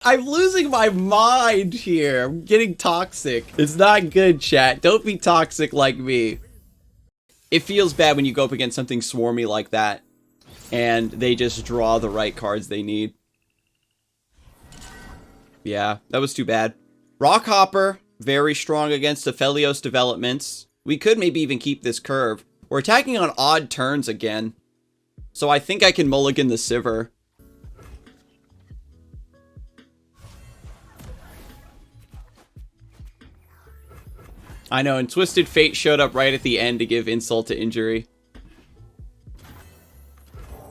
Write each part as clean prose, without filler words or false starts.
I'm losing my mind here. I'm getting toxic. It's not good, chat. Don't be toxic like me. It feels bad when you go up against something swarmy like that, and they just draw the right cards they need. Yeah, that was too bad. Rockhopper, very strong against Aphelios developments. We could maybe even keep this curve. We're attacking on odd turns again. So I think I can mulligan the Sivir. I know, and Twisted Fate showed up right at the end to give insult to injury.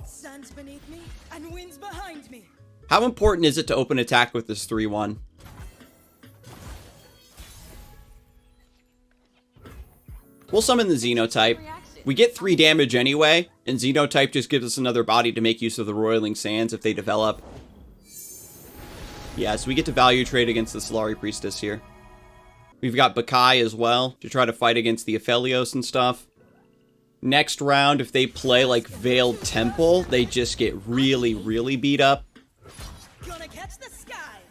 Sun's beneath me and winds behind me. How important is it to open attack with this 3-1? We'll summon the Xenotype. We get 3 damage anyway, and Xenotype just gives us another body to make use of the Roiling Sands if they develop. Yeah, so we get to value trade against the Solari Priestess here. We've got Bakai as well, to try to fight against the Aphelios and stuff. Next round, if they play like Veiled Temple, they just get really, really beat up. Gonna catch the sky.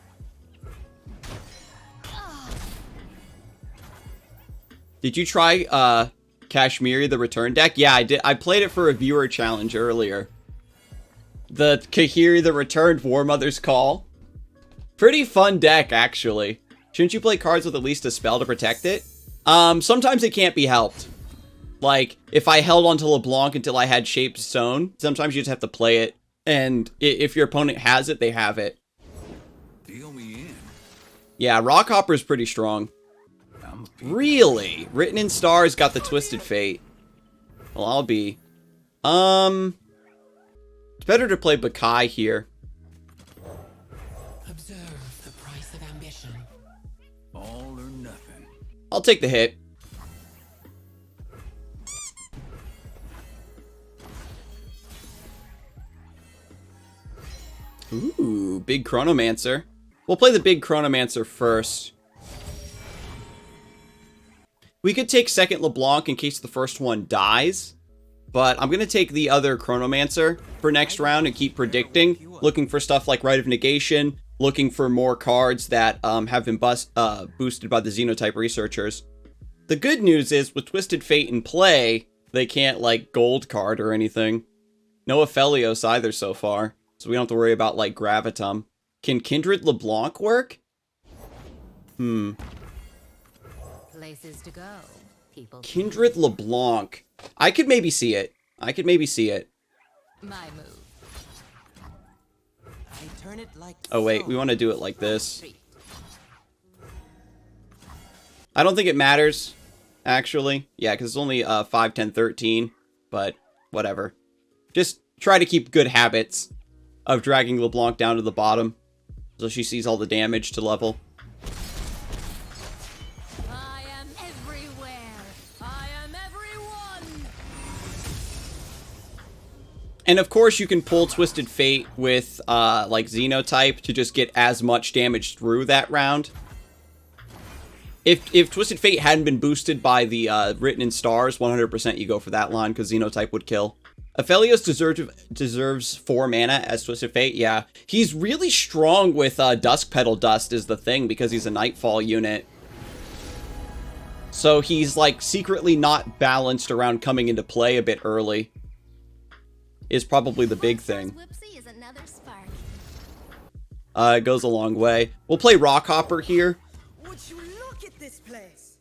Did you try Kashmiri, the return deck? Yeah, I did. I played it for a viewer challenge earlier. The Kahiri, the returned War Mother's Call. Pretty fun deck, actually. Shouldn't you play cards with at least a spell to protect it? Sometimes it can't be helped. Like, if I held onto LeBlanc until I had Shaped Stone, sometimes you just have to play it. And if your opponent has it, they have it. Deal me in. Yeah, Rockhopper's pretty strong. Really? Written in Stars got the Twisted Fate. Well, I'll be... It's better to play Bakai here. Observe the price of ambition. All or nothing. I'll take the hit. Ooh, big Chronomancer. We'll play the big Chronomancer first. We could take second LeBlanc in case the first one dies. But I'm going to take the other Chronomancer for next round and keep predicting. Looking for stuff like Rite of Negation. Looking for more cards that have been boosted by the Xenotype researchers. The good news is, with Twisted Fate in play, they can't, like, gold card or anything. No Aphelios either so far. So we don't have to worry about, like, Gravitum. Can Kindred LeBlanc work? Places to go. People. Kindred LeBlanc. I could maybe see it. I could maybe see it. My move. I turn it like Oh wait, we want to do it like this. I don't think it matters, actually. Yeah, because it's only 5, 10, 13. But whatever. Just try to keep good habits of dragging LeBlanc down to the bottom, so she sees all the damage to level. I am everywhere. I am everyone. And of course you can pull Twisted Fate with like Xenotype to just get as much damage through that round. If Twisted Fate hadn't been boosted by the Written in Stars, 100% you go for that line because Xenotype would kill. Aphelios deserves 4 mana as Twisted Fate. Yeah, he's really strong with Dusk Petal Dust is the thing because he's a Nightfall unit. So he's like secretly not balanced around coming into play a bit early. Is probably the big thing. It goes a long way. We'll play Rockhopper here Would you look at this place?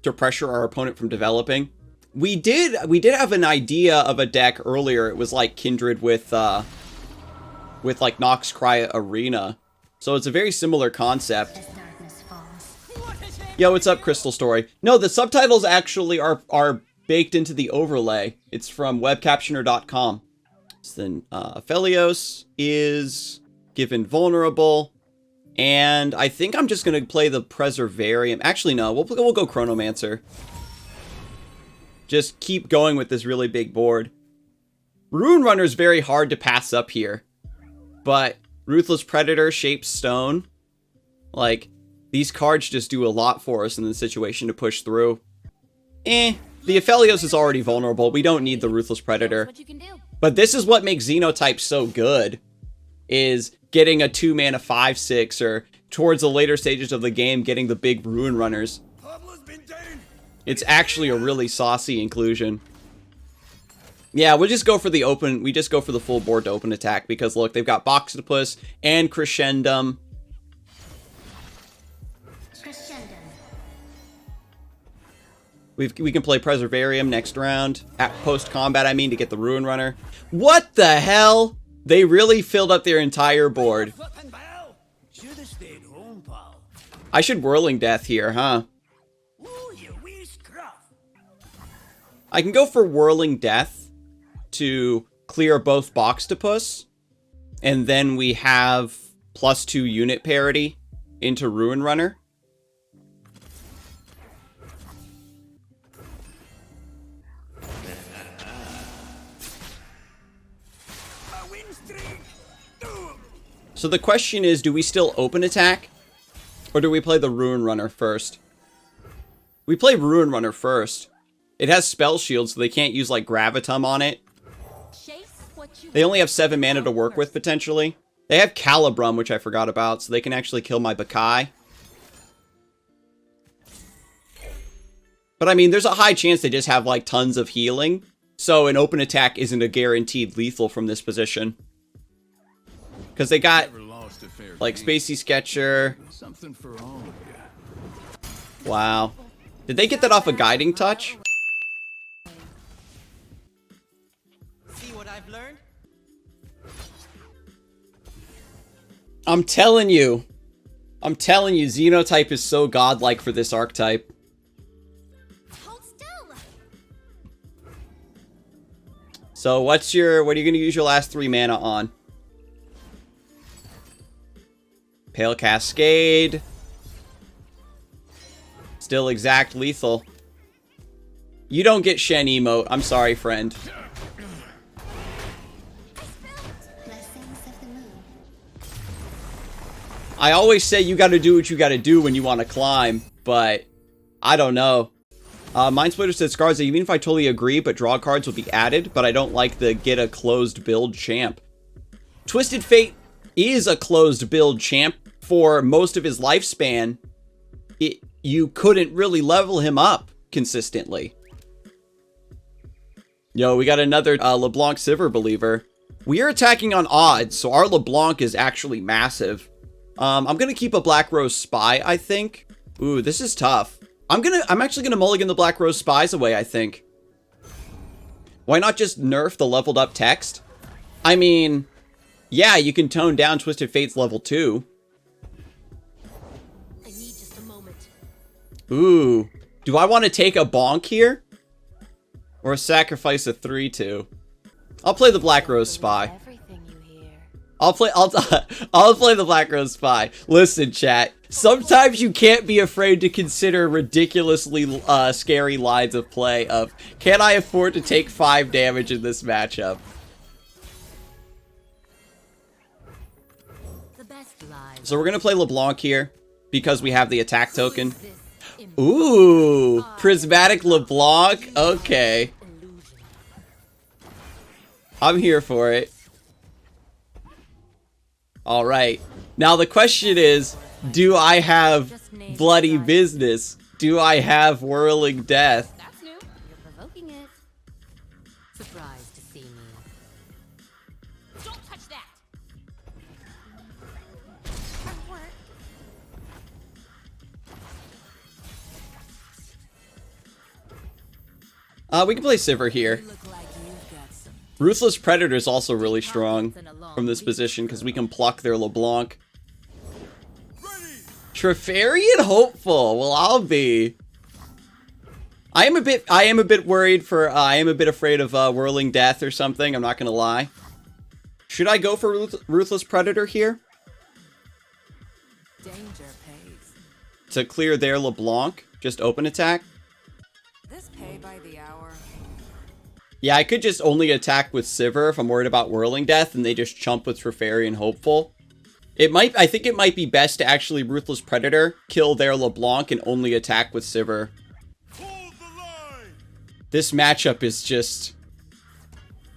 to pressure our opponent from developing. We did have an idea of a deck earlier. It was like Kindred with like Noxcry Arena. So it's a very similar concept. Yo, what's up, Crystal Story? No, the subtitles actually are baked into the overlay. It's from webcaptioner.com. So then Aphelios is given vulnerable. And I think I'm just going to play the Preservarium. Actually, no, we'll go Chronomancer. Just keep going with this really big board. Rune Runner is very hard to pass up here. But Ruthless Predator, Shaped Stone. Like, these cards just do a lot for us in the situation to push through. The Aphelios is already vulnerable. We don't need the Ruthless Predator. But this is what makes Xenotype so good. is getting a 2-mana 5/6, or towards the later stages of the game, getting the big Ruin Runners. It's actually a really saucy inclusion. Yeah, we just go for the full board to open attack, because look, they've got Boxtopus and Crescendum. We can play Preservarium next round, at post-combat I mean, to get the Ruin Runner. What the hell? They really filled up their entire board. I should Whirling Death here, huh? I can go for Whirling Death to clear both Boxtopus, and then we have +2 unit parity into Ruin Runner. So the question is, do we still open attack? Or do we play the Ruin Runner first? We play Ruin Runner first. It has Spell Shield, so they can't use, like, Gravitum on it. They only have 7 mana to work with, potentially. They have Calibrum, which I forgot about, so they can actually kill my Bakai. But, I mean, there's a high chance they just have, like, tons of healing. So an open attack isn't a guaranteed lethal from this position. Because they got, like, Spacey Sketcher. Something for all of you. Wow. Did they get that off a Guiding Touch? See what I've learned? I'm telling you, Xenotype is so godlike for this archetype. Hold still. So what are you going to use your last 3 mana on? Pale Cascade. Still exact lethal. You don't get Shen emote. I'm sorry, friend. I always say you gotta do what you gotta do when you want to climb, but I don't know. Mindsplitter said, Scarzig, even if I totally agree, but draw cards will be added, but I don't like the get a closed build champ. Twisted Fate is a closed build champ for most of his lifespan. You couldn't really level him up consistently. Yo, we got another LeBlanc Sivir believer. We are attacking on odds, so our LeBlanc is actually massive. I'm gonna keep a Black Rose Spy, I think. Ooh, this is tough. I'm actually gonna mulligan the Black Rose Spies away, I think. Why not just nerf the leveled up text? I mean, yeah, you can tone down Twisted Fate's level 2. I need just a moment. Ooh. Do I want to take a bonk here? Or sacrifice a 3/2? I'll play the Black Rose Spy. Everything you hear. I'll play the Black Rose Spy. Listen, chat. Sometimes you can't be afraid to consider ridiculously scary lines of play of, can I afford to take 5 damage in this matchup? The best lives. So we're gonna play LeBlanc here because we have the attack token. Ooh, Prismatic LeBlanc. Okay, I'm here for it. All right. Now the question is, do I have Bloody Business? Do I have Whirling Death? That's new. You're provoking it. Surprised to see me. Don't touch that. We can play Sivir here. Ruthless Predator is also really strong from this position because we can pluck their LeBlanc. Trefarian Hopeful. Well, I'll be. I am a bit worried for. I am a bit afraid of Whirling Death or something. I'm not gonna lie. Should I go for Ruthless Predator here Danger pays. to clear their LeBlanc? Just open attack. This pay by the hour. Yeah, I could just only attack with Sivir if I'm worried about Whirling Death, and they just chump with Trefarian Hopeful. I think it might be best to actually Ruthless Predator, kill their LeBlanc, and only attack with Sivir. This matchup is just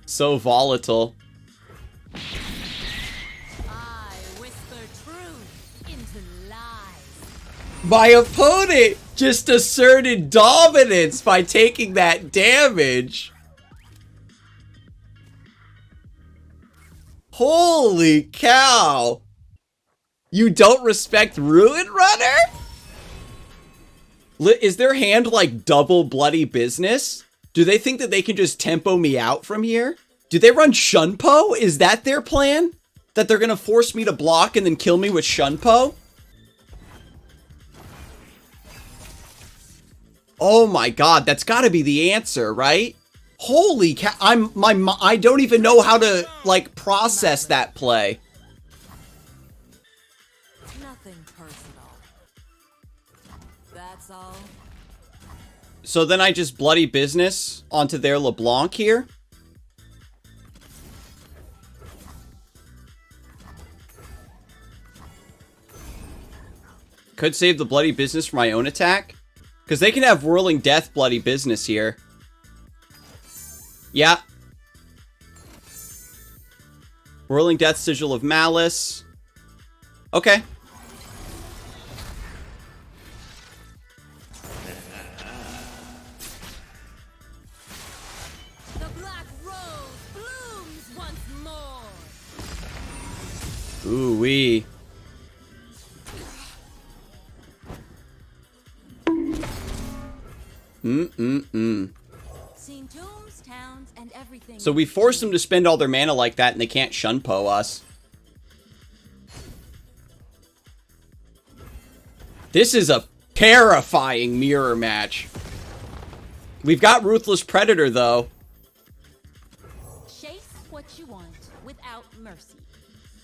so volatile. to lies. My opponent just asserted dominance by taking that damage. Holy cow. You don't respect Ruin Runner? Is their hand like double bloody business? Do they think that they can just tempo me out from here? Do they run Shunpo? Is that their plan? That they're gonna force me to block and then kill me with Shunpo? Oh my god, that's gotta be the answer, right? Holy cow, I don't even know how to, like, process that play. Nothing personal. That's all. So then I just bloody business onto their LeBlanc here. Could save the bloody business for my own attack. Because they can have Whirling Death bloody business here. Yeah. Whirling Death, Sigil of Malice. Okay. The black rose blooms once more. Ooh-wee. Seen tombs, towns, and everything. So we force them to spend all their mana like that and they can't Shunpo us. This is a terrifying mirror match. We've got Ruthless Predator though. Chase what you want without mercy.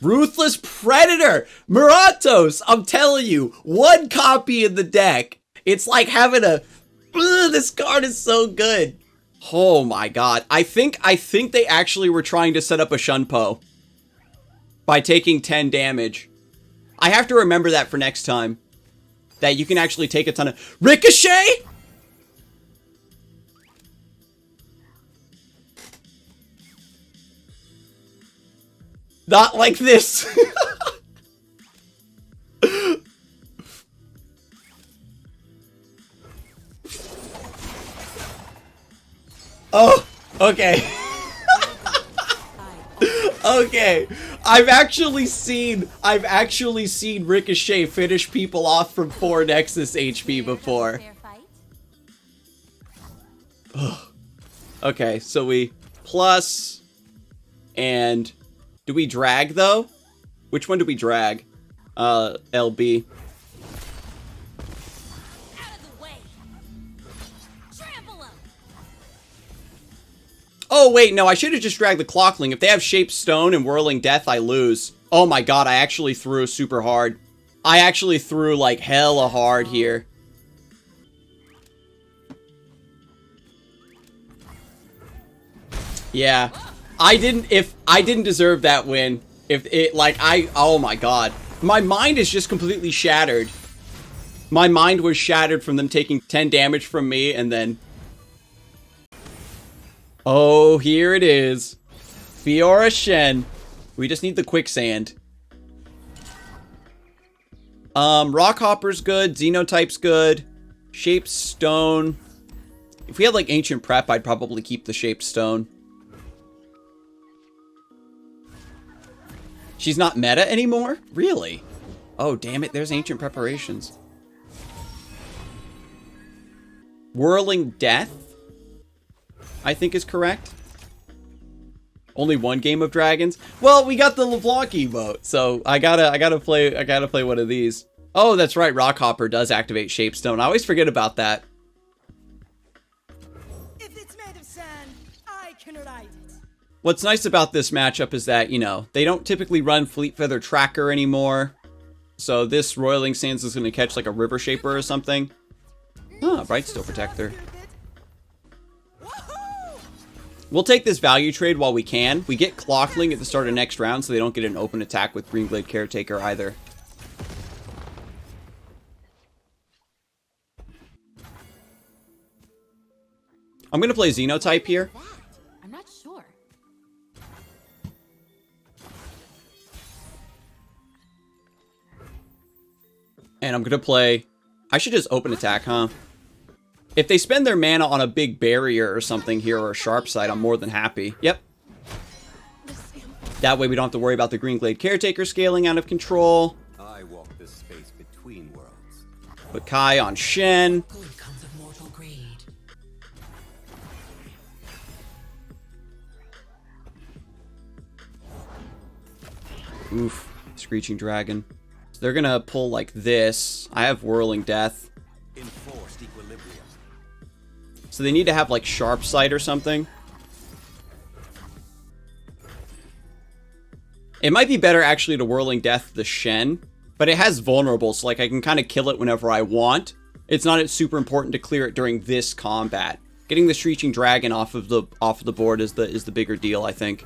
Ruthless Predator! Muratos! I'm telling you, one copy in the deck. It's like having a... Ugh, this card is so good. Oh my god. I think they actually were trying to set up a Shunpo by taking 10 damage. I have to remember that for next time. That you can actually take a ton of... Ricochet?! Not like this. Oh, okay. Okay. I've actually seen Ricochet finish people off from 4 Nexus HP before. Okay, so we plus and do we drag though? Which one do we drag? LB. Oh, wait, no, I should have just dragged the Clockling. If they have Shaped Stone and Whirling Death, I lose. Oh my god, I actually threw super hard. I actually threw, like, hella hard here. Yeah. I didn't deserve that win. Oh my god. My mind is just completely shattered. My mind was shattered from them taking 10 damage from me, and then... Oh, here it is. Fiora Shen. We just need the Quicksand. Rockhopper's good. Xenotype's good. Shaped Stone. If we had, like, Ancient Prep, I'd probably keep the Shaped Stone. She's not meta anymore? Really? Oh, damn it. There's Ancient Preparations. Whirling Death, I think is correct. Only one game of dragons. Well, we got the LeBlanc emote, so I gotta play one of these. Oh, that's right. Rockhopper does activate Shapestone. I always forget about that. If it's made of sand, I can ride it. What's nice about this matchup is that, you know, they don't typically run Fleet Feather Tracker anymore. So this Roiling Sands is going to catch like a River Shaper or something. Ah, Brightsteel Protector. We'll take this value trade while we can. We get Clockling at the start of next round so they don't get an open attack with Greenblade Caretaker either. I'm going to play Xenotype here. I'm not sure. And I'm going to play... I should just open attack, huh? If they spend their mana on a big barrier or something here, or a sharp side, I'm more than happy. Yep. That way we don't have to worry about the Green Glade Caretaker scaling out of control. I walk this space between worlds. Put Kai on Shen. Good comes of mortal greed. Oof. Screeching Dragon. So they're gonna pull like this. I have Whirling Death. Enforced equilibrium. So they need to have like Sharp Sight or something. It might be better actually to Whirling Death the Shen, but it has vulnerable, so like I can kind of kill it whenever I want. It's not super important to clear it during this combat. Getting the Screeching Dragon off of the board is the bigger deal, I think.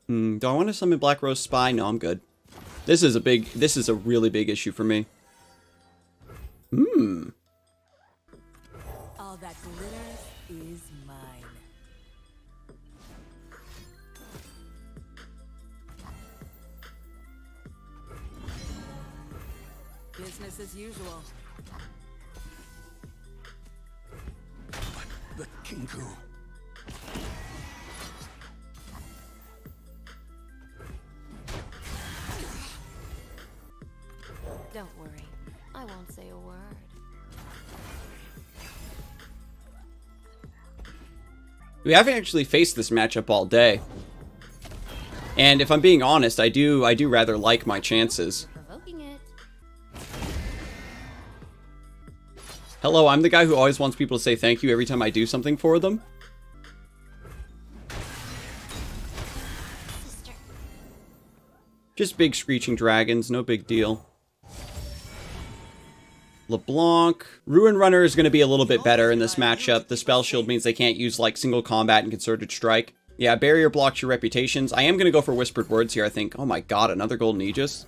Do I want to summon Black Rose Spy? No, I'm good. This is a really big issue for me. All that glitters is mine. Business as usual. The Kinku. Don't worry. I won't say a word. We haven't actually faced this matchup all day. And if I'm being honest, I do rather like my chances. Provoking it. Hello, I'm the guy who always wants people to say thank you every time I do something for them. Sister. Just big Screeching Dragons, no big deal. LeBlanc. Ruin Runner is going to be a little bit better in this matchup. The Spell Shield means they can't use, like, single combat and Concerted Strike. Yeah, Barrier blocks your reputations. I am going to go for Whispered Words here, I think. Oh my god, another Golden Aegis?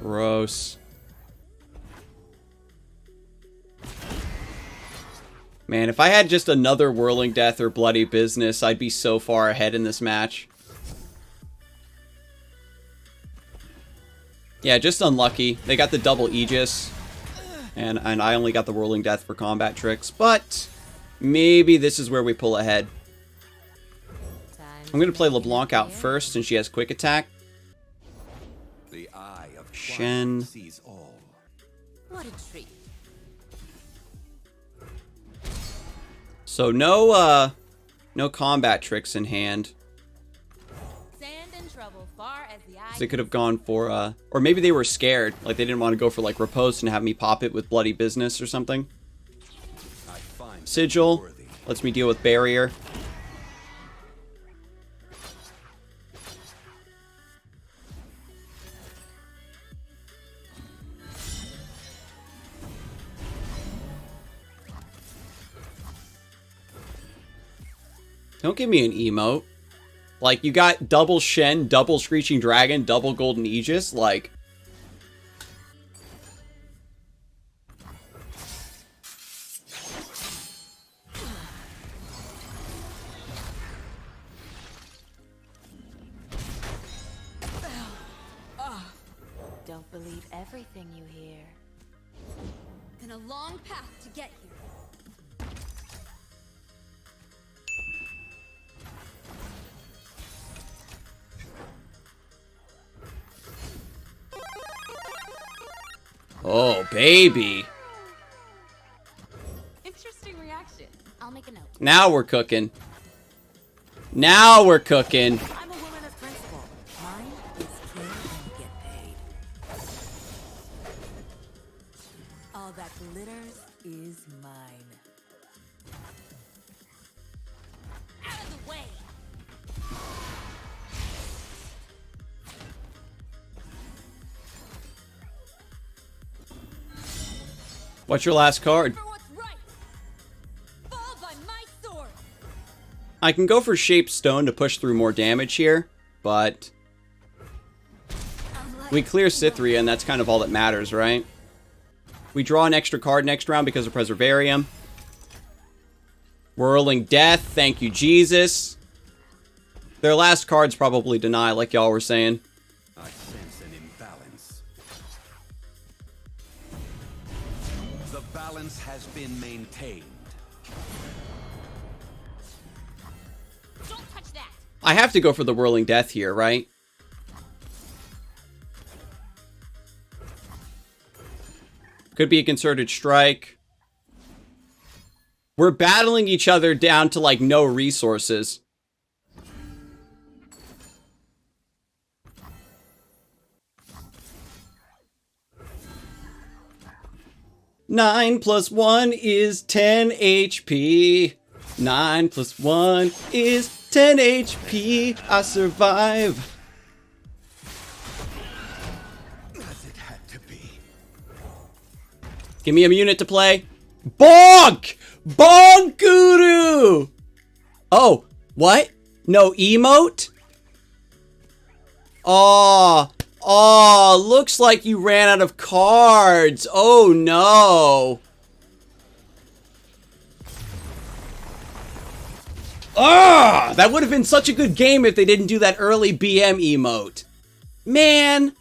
Gross. Man, if I had just another Whirling Death or Bloody Business, I'd be so far ahead in this match. Yeah, just unlucky. They got the double Aegis. And I only got the Whirling Death for combat tricks. But maybe this is where we pull ahead. I'm going to play LeBlanc out first since she has quick attack. The eye of Shen. Twilight sees all. What a treat. So no combat tricks in hand. Sand and trouble far as the eye. They could have gone for, or maybe they were scared. Like, they didn't want to go for, like, Riposte and have me pop it with Bloody Business or something. I find Sigil worthy. lets me deal with Barrier. Don't give me an emote. Like, you got double Shen, double Screeching Dragon, double Golden Aegis, like... Don't believe everything you hear. Been a long path to get here. Oh, baby. Interesting reaction. I'll make a note. Now we're cooking. Now we're cooking. I'm a woman of principle. Mine is kill and get paid. All that glitters is mine. Out of the way. What's your last card? For what's right. Fall by my sword. I can go for Shaped Stone to push through more damage here, but we clear Cythria, and that's kind of all that matters, right? We draw an extra card next round because of Preservarium. Whirling Death, thank you, Jesus. Their last card's probably Deny, like y'all were saying. I sense an imbalance. The balance has been maintained. Don't touch that. I have to go for the Whirling Death here, right? Could be a Concerted Strike. We're battling each other down to, like, no resources. Nine plus 1 is 10 HP. 9 plus 1 is 10 HP. I survive. As it had to be. Give me a unit to play. Bonk! Bonk Guru! Oh, what? No emote? Oh, looks like you ran out of cards. Oh no. That would have been such a good game if they didn't do that early BM emote. Man.